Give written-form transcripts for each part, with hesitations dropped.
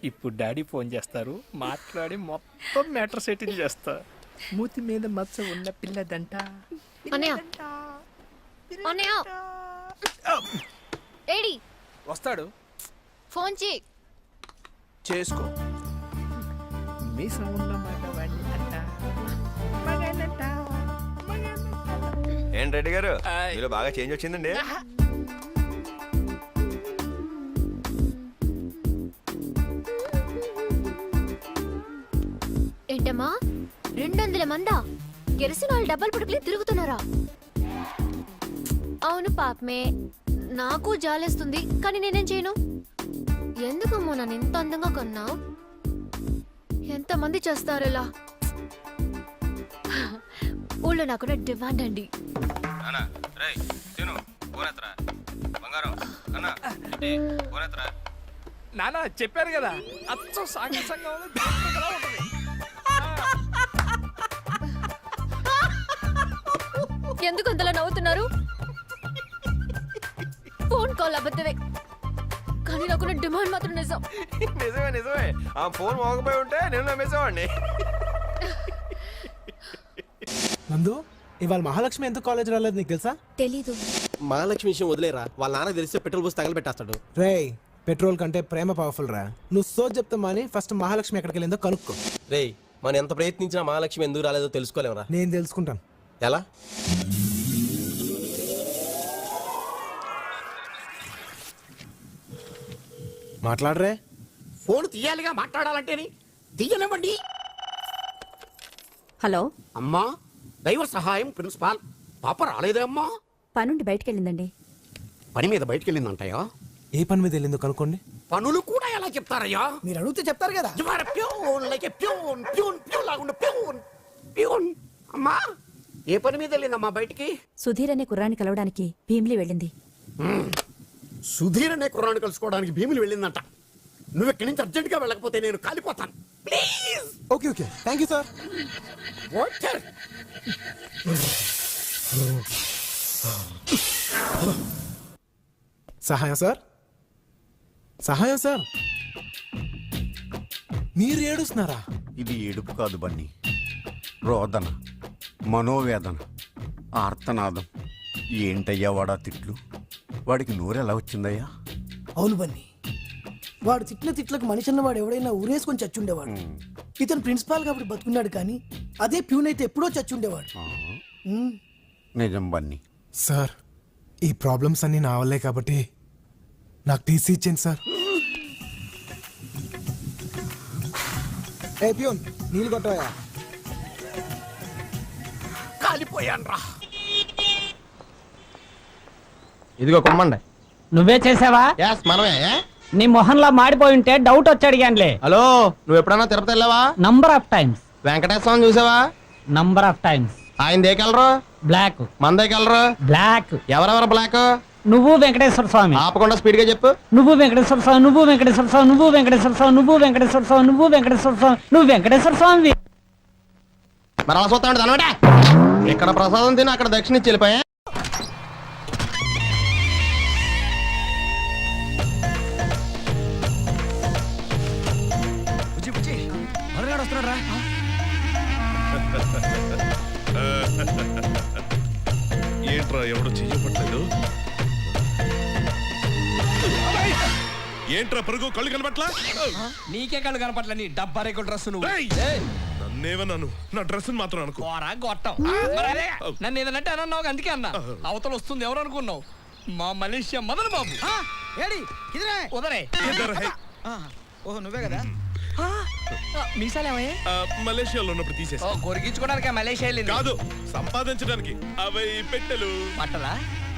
ఇప్పుడు daddy phone చేస్తారు, మాట్లాడి మొత్తం మ్యాటర్ సెటిల్ చేస్తా. మూతి మీద మచ్చ ఉన్న పిల్లదంట. అన్నయ్య అన్నయ్య ఏడి వస్తాడు, ఫోన్ చేయి. చేసుకో. మీసం ఉన్న మగవాణ్ణి అంట, మగానంట, మగానంట. ఏంటి రెడ్డి గారు, మీలో బాగా చేంజ్ వచ్చిందండి. ఏంటమ్మా 200 మందా? Kerosene oil డబ్బలు పుడుకులి తిరుగుతున్నారా? అవును పాపమే, నాకు జాలేస్తుంది, కానీ నేనేం చేయను. ఎందుకమ్మా నన్ను ఇంత అందంగా కొన్నావు? ఎంతమంది చేస్తారు ఇలా? ఊళ్ళో నాకున్న డిమాండ్ అండి. నాన్న చెప్పారు కదా, అచ్చం సాంఘ సంఘంలో దేవతలా ఉంటది. ఎందుకు అంతలా నవ్వుతున్నారు? ఫోన్ కాల్ అబద్ధమే, కానీ నాకున్న డిమాండ్ మాత్రం నిజం. నిజమే నిజమే, ఆ ఫోన్ మోగపోయి ఉంటే నేను నమ్మేసేవాడిని. నందు, ఇవాళ మహాలక్ష్మి ఎందుకు కాలేజ్ రాలేదు నీకు తెలుసా? తెలీదు. మహాలక్ష్మి విషయం వదిలేరా, వాళ్ళ నాన్న తెలిస్తే పెట్రోల్ పోసి తగలబెట్టేస్తాడు. రేయ్, పెట్రోల్ కంటే ప్రేమ పవర్ఫుల్ రా. నువ్వు సోజ్ చెప్తా మాని ఫస్ట్ మహాలక్ష్మి ఎక్కడికి వెళ్ళిందో కనుక్కో. రేయ్, మనం ఎంత ప్రయత్నించినా మహాలక్ష్మి ఎందుకు రాలేదో తెలుసుకోలేమరా. నేను తెలుసుకుంటాను. ఎలా? మాట్లాడరే. ఫోన్ తీయాలిగా, మాట్లాడాలంటేని తీయనివ్వండి. హలో అమ్మా, దైవ సహాయం ప్రిన్సిపాల్. పాప రాలేదే అమ్మా? పనుండి బయటకెళ్ళిందండి. పని మీద బయటకెళ్ళిందంటయ్యా. ఏ పని మీద వెళ్ళిందో కనుక్కోండి. పనులు కూడా ఎలా చెప్తారయ్యా? మీరు అడిగితే చెప్తారు కదా. You are a peon, like a peon, peon, peon లాగుండే peon, peon. అమ్మా, ఏ పని మీద వెళ్ళిందమ్మా బయటికి? సుధీర్ అనే కుర్రాన్ని కలవడానికి భీమిలి వెళ్ళింది. సుధీర్ అనే కుర్రాన్ని కలుసుకోవడానికి భీములు వెళ్ళిందంట. నువ్వు ఇక్కడి నుంచి అర్జెంట్ గా వెళ్ళకపోతే నేను కాలిపోతాను. Please. Okay okay, thank you sir. Water. సహాయం సార్, సహాయం సార్. మీరు ఏడుస్తున్నారా? ఇది ఏడుపు కాదు బన్నీ, రోదన, మనోవేదన, ఆర్తనాదం. ఏంటయ్యా వాడా తిట్లు? వాడికి నోరెలా వచ్చిందయ్యా? అవును బన్నీ, వాడు తిట్టిన తిట్లకు మనిషి అన్నవాడు ఎవడైనా ఊరేసుకొని చచ్చుండేవాడు. ఇతను ప్రిన్సిపాల్ కాబట్టి బతుకున్నాడు, కానీ అదే ప్యూన్ అయితే ఎప్పుడో చచ్చుండేవాడు. నిజం బన్నీ. సార్, ఈ ప్రాబ్లమ్స్ అన్ని నా వల్లే కాబట్టి నాకు టీసీ ఇచ్చింది సార్. ఏ ప్యూన్, నీళ్ళు కొట్టవా? కాలిపోయాను రా. ఇదిగో కొమ్మండి. నువ్వే చేసావా? మనమే. నీ మొహంలా మాడిపోయి ఉంటే డౌట్ వచ్చి అడిగానులే. హలో, నువ్వు ఎప్పుడన్నా తిరుపతి వెళ్ళావా? Number of times. వెంకటేశ్వరం చూసావా? Number of times. ఆయన దేకెళ్ళరు? బ్లాక్. మన దేకెళ్ళరు? బ్లాక్. ఎవరెవరు బ్లాక్? నువ్వు వెంకటేశ్వర స్వామి. ఆపకుండా స్పీడ్ గా చెప్పు. నువ్వు వెంకటేశ్వర స్వామి, నువ్వు వెంకటేశ్వర స్వామి, నువ్వు వెంకటేశ్వర స్వామి, నువ్వు వెంకటేశ్వర స్వామి, నువ్వు వెంకటేశ్వర స్వామి, నువ్వు వెంకటేశ్వర స్వామి. మరి అలా చూస్తా ఉంటే అనమాట. ఇక్కడ ప్రసాదం తిని అక్కడ దక్షిణ ఇచ్చి వెళ్ళిపోయా. ఏంట్రా ఎవడో చెయ్యపట్లేదు? ఏంట్రా పరుగు, కళ్ళు కనపట్లా? నీకే కళ్ళు కనపట్ల, నీ డబ్బా రేకుల డ్రెస్. నువ్వు నన్నేమన్నాను, నా డ్రెస్ మాత్రం అనుకో. గొట్టం. నన్ను ఏదనంటే అన్నావు, అందుకే అన్నా. అవతల వస్తుంది ఎవరు అనుకున్నావు? మా మలేషియా మదన్ బాబు. ఉదరే. ఓహో, నువ్వే కదా. మీసాలేమయ్యా? మలేషియాలో ఉన్నప్పుడు తీసేసి. కొరిగించుకోవడానికి మలేషియా కాదు, సంపాదించడానికి. అవి పెట్టెలు. పట్టలా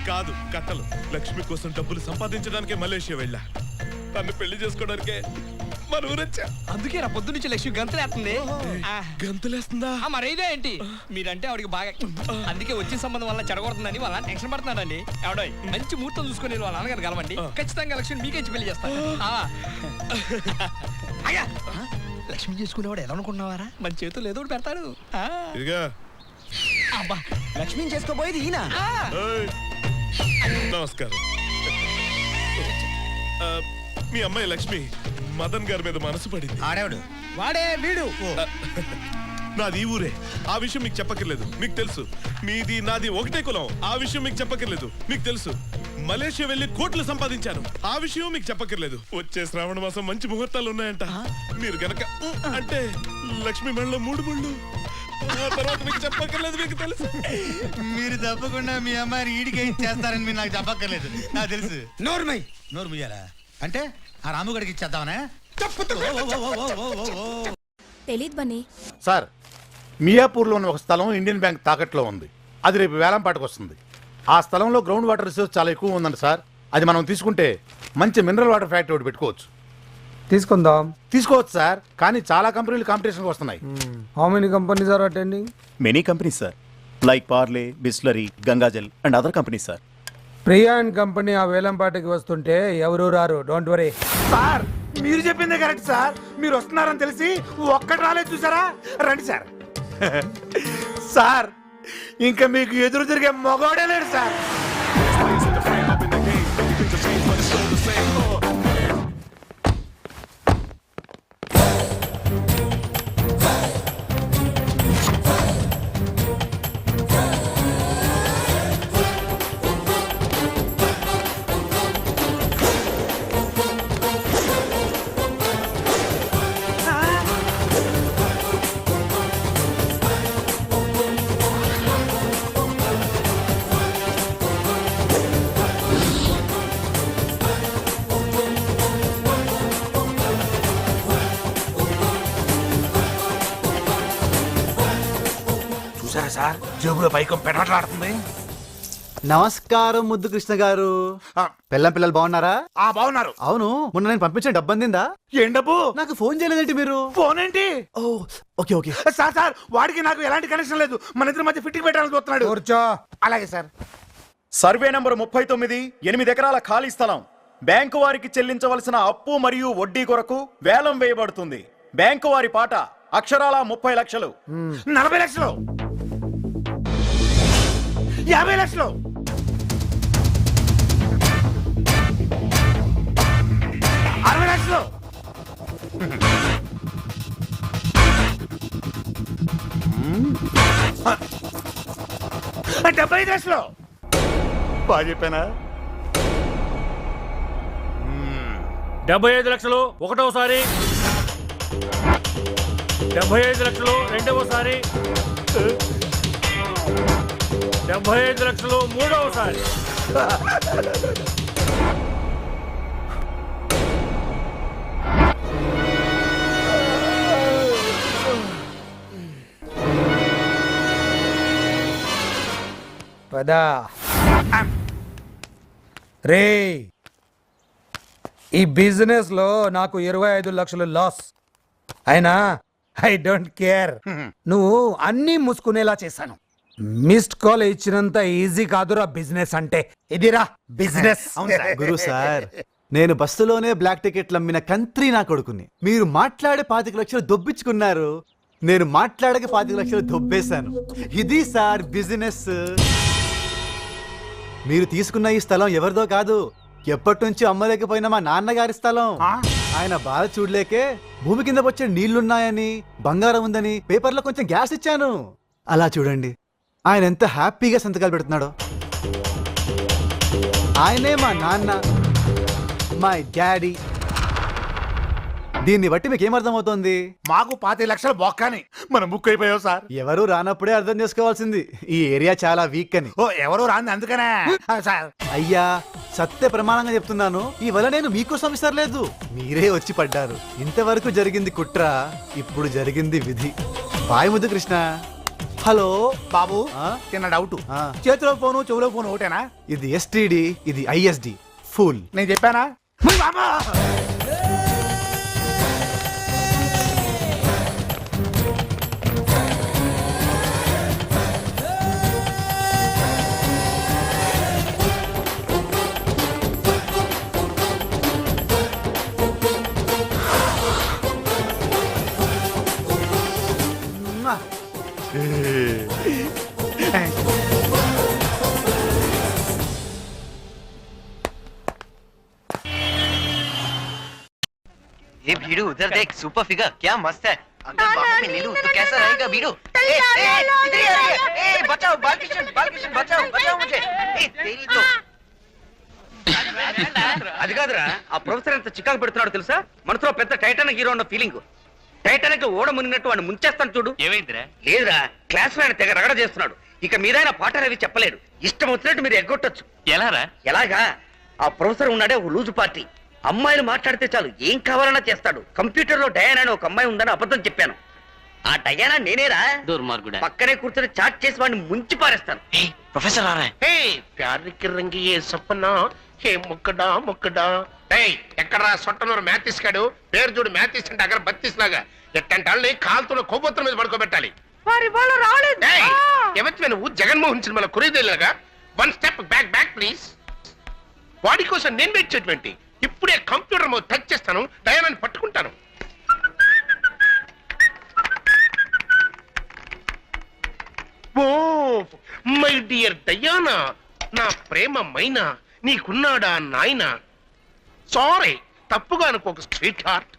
కాదు, కట్టలు. లక్ష్మి కోసం డబ్బులు సంపాదించడానికే మలేషియా వెళ్ళా. తను పెళ్లి చేసుకోవడానికే మన ఊరొచ్చా. అందుకే రా పొద్దు నుంచి లక్ష్మి గంతులేస్తుంది. గంతులేస్తుందా? మరి ఇదే ఏంటి, మీరంటే ఆవిడకి బాగా, అందుకే వచ్చే సంబంధం వల్ల చెడగొడుతుందని వాళ్ళ టెన్షన్ పడుతున్నాడండి. ఆవిడ మంచి ముహూర్తం చూసుకొని వాళ్ళ నాన్నగారు కలవండి, ఖచ్చితంగా లక్ష్మి మీకేంచి పెళ్లి చేస్తాను. లక్ష్మి చేసుకునేవాడు ఎలా అనుకున్నావారా? మన చేతులు ఏదో ఒకటి పెడతాడు. అబ్బా, లక్ష్మిని చేసుకోబోయేది ఈయన. నమస్కారం. మీ అమ్మాయి లక్ష్మి మదన్ గారి మీద మనసు పడింది. ఆడేవాడు వాడే వీడు. నాది ఈ ఊరే, ఆ విషయం మీకు చెప్పక్కర్లేదు, మీకు తెలుసు. మీది నాది ఒకటే కులం, ఆ విషయం మీకు చెప్పక్కర్లేదు, మీకు తెలుసు. మలేషియా వెళ్ళి కోట్లు సంపాదించాను, ఆ విషయం మీకు చెప్పక్కర్లేదు. వచ్చే శ్రావణ మాసం మంచి ముహూర్తాలు ఉన్నాయంట. మీరు గనక అంటే లక్ష్మీ మెడలో 3 ముళ్ళు. ఆ తర్వాత మీకు చెప్పక్కర్లేదు, మీకు తెలుసు. మీరు తప్పకుండా మీ అమ్మాయిని ఈడికే ఇచ్చేస్తారని మీరు నాకు చెప్పక్కర్లేదు, నాకు తెలుసు. నోరు ముయ్యాలా అంటే ఆ రాముగడికి ఇచ్చేద్దామనే? తెలీదు బన్నీ. సార్, మియాపూర్లో ఉన్న ఒక స్థలం ఇండియన్ బ్యాంక్ తాకట్లో ఉంది. అది రేపు వేలంపాటకు వస్తుంది. ఆ స్థలంలో గ్రౌండ్ వాటర్ రిసోర్స్ చాలా ఎక్కువ ఉందండి సార్. అది మనం తీసుకుంటే మంచి మినరల్ వాటర్ ఫ్యాక్టరీ ఒకటి పెట్టుకోవచ్చు. తీసుకోవచ్చు సార్, కానీ చాలా కంపెనీలు కాంపిటీషన్కి వస్తున్నాయి. How many companies are attending? Many companies sir, like Parle, Bisleri, Gangajal and other companies sir. Priya and company ఆ వేలంపాటికి వస్తుంటే ఎవరు రారు, డోంట్ వరీ. సార్, మీరు చెప్పిందే కరెక్ట్ సార్. మీరు వస్తున్నారని తెలిసి ఒక్కటి రాలేదు చూసారా. రండి సార్. సార్, ఇంకా మీకు ఎదురు తిరిగే మగోడే లేడు సార్. చూసారా సార్, జేబులో పైకం పెడట్లాడుతుంది. నమస్కారం ముద్దు కృష్ణ గారు. పిల్లలు బాగున్నారా? బాగున్నారు. అవును, మొన్న నేను పంపించిన డబ్బు అందిందా? ఏం డబ్బు? నాకు ఫోన్ చేయలేదేంటి మీరు? ఫోన్ ఏంటి? ఓకే ఓకే సార్ సార్, వాడికి నాకు ఎలాంటి కనెక్షన్ లేదు. మన ఇద్దరి మధ్య ఫిట్టింగ్ పెట్టాలని చూస్తున్నాడు. కూర్చో. అలాగే సార్. సర్వే నంబర్ 39, 8 ఎకరాల ఖాళీ స్థలం బ్యాంకు వారికి చెల్లించవలసిన అప్పు మరియు వడ్డీ కొరకు వేలం వేయబడుతుంది. బ్యాంకు వారి పాట అక్షరాల 30 లక్షలు. 40 లక్షలు, 50 లక్షలు, 60 లక్షలు, 75 లక్షలు. బాగా చెప్పానా? 75 లక్షలు ఒకటోసారి, 75 లక్షలు రెండవసారి, 75 లక్షలు మూడవసారి. పదా రే, ఈ బిజినెస్ లో నాకు 25 లక్షలు లాస్ అయినా ఐ డోంట్ కేర్. నువ్వు అన్నీ మూసుకునేలా చేశాను. మిస్డ్ కాల్ ఇచ్చినంత ఈజీ కాదురా బిజినెస్ అంటే. ఇదిరా బిజినెస్. గురు సార్, నేను బస్సులోనే బ్లాక్ టికెట్లు అమ్మిన కంత్రి నా కొడుకుని. మీరు మాట్లాడే 25 లక్షలు దొబ్బించుకున్నారు, నేను మాట్లాడక 25 లక్షలు దొబ్బేశాను. ఇది సార్ బిజినెస్. మీరు తీసుకున్న ఈ స్థలం ఎవరిదో కాదు, ఎప్పటి నుంచి అమ్మలేకపోయినా మా నాన్నగారి స్థలం. ఆయన బాధ చూడలేకే భూమి కింద వచ్చే నీళ్లున్నాయని, బంగారం ఉందని పేపర్లో కొంచెం గ్యాస్ ఇచ్చాను. అలా చూడండి ఆయన ఎంత హ్యాపీగా సంతకాలు పెడుతున్నాడో. ఆయనే మా నాన్న, మై డాడీ. దీన్ని బట్టి మీకు ఏమర్థమవుతోంది? మాకు 25 లక్షలు బొక్కని మనం బుక్ అయిపోయావు సార్. ఎవరు రానప్పుడే అర్థం చేసుకోవాల్సింది ఈ ఏరియా చాలా వీక్ అని. ఎవరు రాంది అందుకనే సార్. అయ్యా, సత్య ప్రమాణంగా చెప్తున్నాను, ఈ వల్ల నేను మీకోసం ఇస్తలేదు, మీరే వచ్చి పడ్డారు. ఇంతవరకు జరిగింది కుట్ర, ఇప్పుడు జరిగింది విధి. బాయ్ ముద్దు కృష్ణ. హలో బాబు, చిన్న డౌట్. చేతిలో ఫోను చెవులో ఫోను ఒకటేనా? ఇది ఎస్టీడీ, ఇది ఐఎస్డి. ఫుల్. నేను చెప్పానా? वीरू उधर देख सुपर फिगर क्या मस्त है अगर बाहों में ले लूं तो कैसा रहेगा वीरू इधर ही आ रही है बचाओ बालकृष्ण बचाओ मुझे तेरी तो అది కాదురా ఆ ప్రొఫెసర్ ఎంత చికాకు పెడుతున్నాడు తెలుసా మనసులో పెద్ద టైటానిక్ హీరో ఉన్న ఫీలింగ్ టైటానిక్ ఓడ మునిగినట్టు వాడిని ముంచేస్తాను చూడు ఏమైందిరా లేదురా క్లాస్ లో ఆయన తెగ రగడ చేస్తున్నాడు ఇక మీద ఆయన పాఠాలు అవి చెప్పలేడు ఇష్టం వచ్చినట్టు మీరు ఎగ్గొట్టచ్చు ఎలాగా ఆ ప్రొఫెసర్ ఉన్నాడే ఒక లూజు పార్టీ అమ్మాయిలు మాట్లాడితే చాలు ఏం కావాలన్నా చేస్తాడు కంప్యూటర్ లో డయానా అని ఒక అమ్మాయి ఉందని అబద్ధం చెప్పాను ఆ డయానా నేనేరా దుర్మార్గుడా పక్కనే కూర్చొని చాట్ చేసి వాడిని ముంచి పారేస్తాను ప్రొఫెసర్ రంగి సప్పనా హే ముక్కడా ఎక్కడా సొట్టనూరు మ్యాథిస్ కాడు పేరు చూడు మ్యాథిస్ అంటే అక్కడ బత్తిస్ లాగా ఎట్టంటే వాళ్ళని కాలుతున్న కొవ్వొత్తుల మీద పడుకోబెట్టాలి ఎవరి నువ్వు జగన్మోహన్ సినిమాలో కురీదేలాగా వన్ స్టెప్ బ్యాక్ ప్లీజ్ వాడి కోసం నేను వెయిట్ చేయటువంటి ఇప్పుడే కంప్యూటర్ మీద టచ్ చేస్తాను డయానాని పట్టుకుంటాను ఓ మై డియర్ డయానా నా ప్రేమ మైనా నీకున్నాడా నాయనా సారీ తప్పుగా అనుకోక స్వీట్ హార్ట్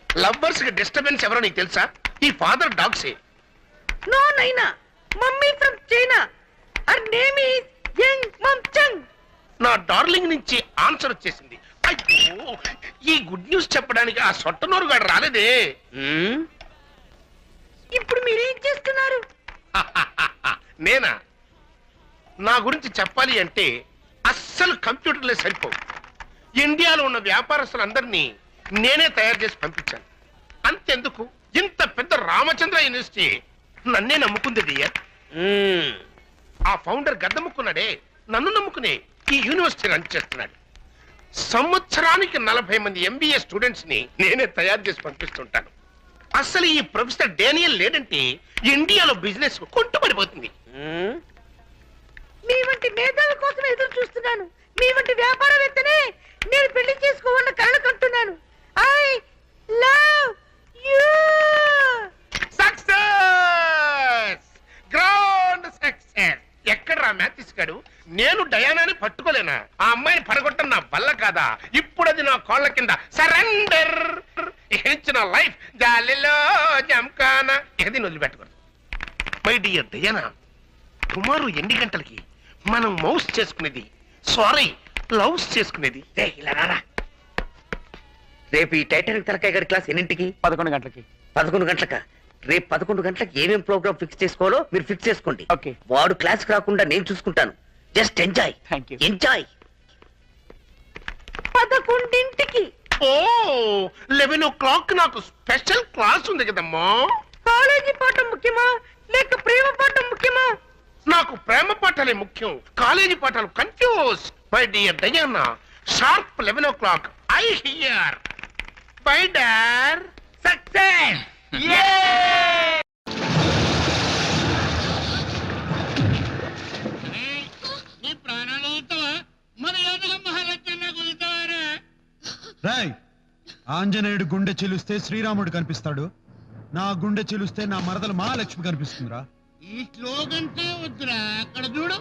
లవ్వర్స్ కి డిస్టర్బెన్స్ ఎవరో నీకు తెలుసా ఈ ఫాదర్ డాగ్సే no Naina mummy from China her name is young Mamchung నా డార్లింగ్ నుంచి ఆన్సర్ వచ్చేసింది అయ్యో ఈ గుడ్ న్యూస్ చెప్పడానికి ఆ సొట్టనూరు గాడు రాలేదే ఇప్పుడు మీరేం చేస్తున్నారు నేనా నా గురించి చెప్పాలి అంటే అస్సలు కంప్యూటర్లే సరిపోవు ఇండియాలో ఉన్న వ్యాపారస్తులందరినీ నేనే తయారు చేసి పంపించాను అంతెందుకు ఇంత పెద్ద రామచంద్ర యూనివర్సిటీ నన్నే నమ్ముకుంది డియర్ ఆ ఫౌండర్ గద్దముక్కున్నాడే నన్ను నమ్ముకునే ఈ యూనివర్సిటీ రన్ చేస్తున్నాడు సంవత్సరానికి 40 మంది ఎంబీఏ స్టూడెంట్స్ ని నేనే తయారు చేసి పంపిస్తుంటాను అసలు ఈ ప్రొఫెసర్ డేనియల్ లేదంటే ఇండియాలో బిజినెస్ కొంటుపడిపోతుంది మీ వంటి మేధావుల కోసం ఎదురు చూస్తున్నాను మీ వంటి వ్యాపారవేత్తనే నేను పెళ్లి చేసుకోవాలని కలలు కంటున్నాను I love you success grand success ఎక్కడ్రా మ్యాథిస్ గాడు నేను డయానాని పట్టుకోలేనా ఆ అమ్మాయిని పడగొట్టడం నా వల్ల కాదా ఇప్పుడు అది నా కాళ్ళ కింద సరెండర్ ఇచ్చిన లైఫ్ జాలిలో జంకానా ఇది వదిలిపెట్టకూడదు మై డియర్ డయానా టుమారో ఎన్ని గంటలకి మనం మౌస్ చేసుకునేది సారీ లవ్స్ చేసుకునేది ఇలా రారా రేపు ఈ టైటానిక్ తలకాయ గారి క్లాస్ ఎన్నింటికి 11 గంటలకి 11 గంటలకా రేపు 11 గంటలకు ఏమేం ప్రోగ్రామ్ ఫిక్స్ చేసుకోవాలో మీరు ఫిక్స్ చేసుకోండి ఓకే వాడు క్లాస్ రాకుండా నేను చూసుకుంటాను జస్ట్ ఎంజాయ్ ఎంజాయ్ 11ంటికి ఓ 11 o'clock నాకు స్పెషల్ క్లాస్ ఉంది కదమ్మా కాలేజీ పాఠం ముఖ్యమా లేక ప్రేమ పాఠం ముఖ్యమా నాకు ప్రేమ పాఠాలే ముఖ్యం కాలేజీ పాఠాలు confuse my dear Diana sharp 11 o'clock I hereby డార్ సక్సెస్ నీ ప్రాణాలు వదులుతావా మన యోధుల మహాలక్ష్మి వదులుతావారా రాయ్ ఆంజనేయుడు గుండె చిలుస్తే శ్రీరాముడు కనిపిస్తాడు నా గుండె చిలుస్తే నా మరదలు మహాలక్ష్మి కనిపిస్తుందిరా ఈ స్లోగన్ వద్దురా అక్కడ చూడు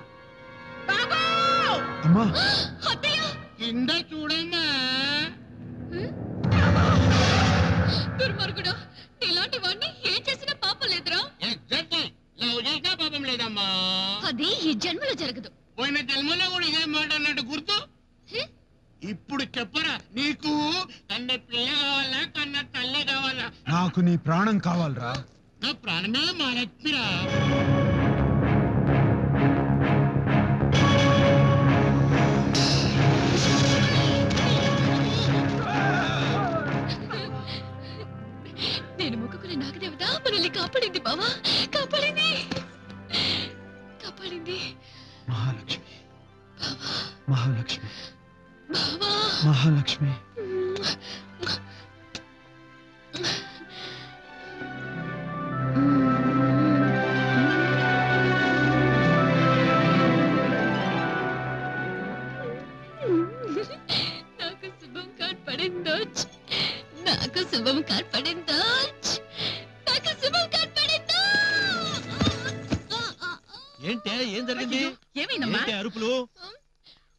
అమ్మా కింద చూడమ్మా దుర్మార్గుడు ఇలాంటి వాడిని ఏం చేసినా పాపం లేదురా లవ్ చేసినా పాపం లేదమ్మా అది ఈ జన్మలో జరగదు పోయిన జన్మలో కూడా ఇదే మాట అన్నట్టు గుర్తు ఇప్పుడు చెప్పరా నీకు కన్న పిల్ల కావాలా కన్న తల్లి కావాలా నాకు నీ ప్రాణం కావాలరా నా ప్రాణమే మా లక్ష్మిరా నేను మొక్కుకునే నాగదేవత మనల్ని కాపాడింది బావా కాపాడింది మహాలక్ష్మి బావా మహాలక్ష్మి నాకు శుభం కార్డ్ పడిందో నాకు శుభం కార్డ్ పడిందో నాకు శుభం కార్డ్ పడిందో ఏంటే ఏం జరిగింది ఏమైందమ్మా అరుపులు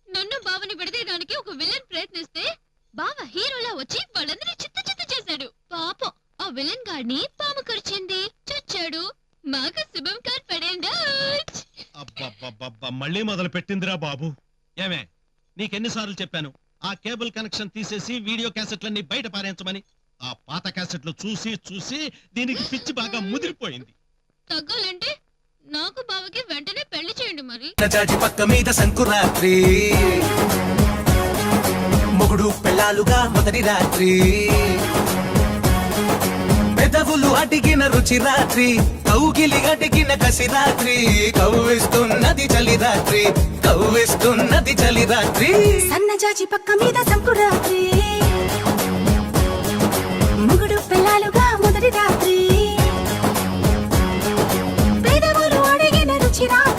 నన్ను బావని విడదీయడానికి ఒక విలన్ ప్రయత్నిస్తే బావ హీరోలా వచ్చి వాళ్ళందరినీ చిత్త చిత్త చేశాడు. పాపం ఆ విలన్ గాడిని పాము కరిచింది, చచ్చాడు. మాకు శుభం కార్ పడిందా? అబ్బబ్బబ్బబ్బా, మళ్ళీ మొదలు పెట్టిందిరా బాబు. ఏమే, నీకెన్నిసార్లు చెప్పాను ఆ కేబుల్ కనెక్షన్ తీసేసి వీడియో క్యాసెట్లన్నీ బయట పారేయించమని? ఆ పాత క్యాసెట్లు చూసి చూసి దీనికి పిచ్చి బాగా ముదిరిపోయింది. తగ్గాలంటే నాకు బావకి వెంటనే పెళ్లి చేయండి మరి. పక్క మీద సంకురాత్రి మొగుడు పెళ్ళాలుగా మొదటి రాత్రి పెదవులు అడిగిన రుచి రాత్రి కౌగిలి అడిగిన కసి రాత్రి కవ్విస్తున్నది చలి రాత్రి కవ్విస్తున్నది చలి రాత్రి సన్నజాజి పక్క మీద సంకురాత్రి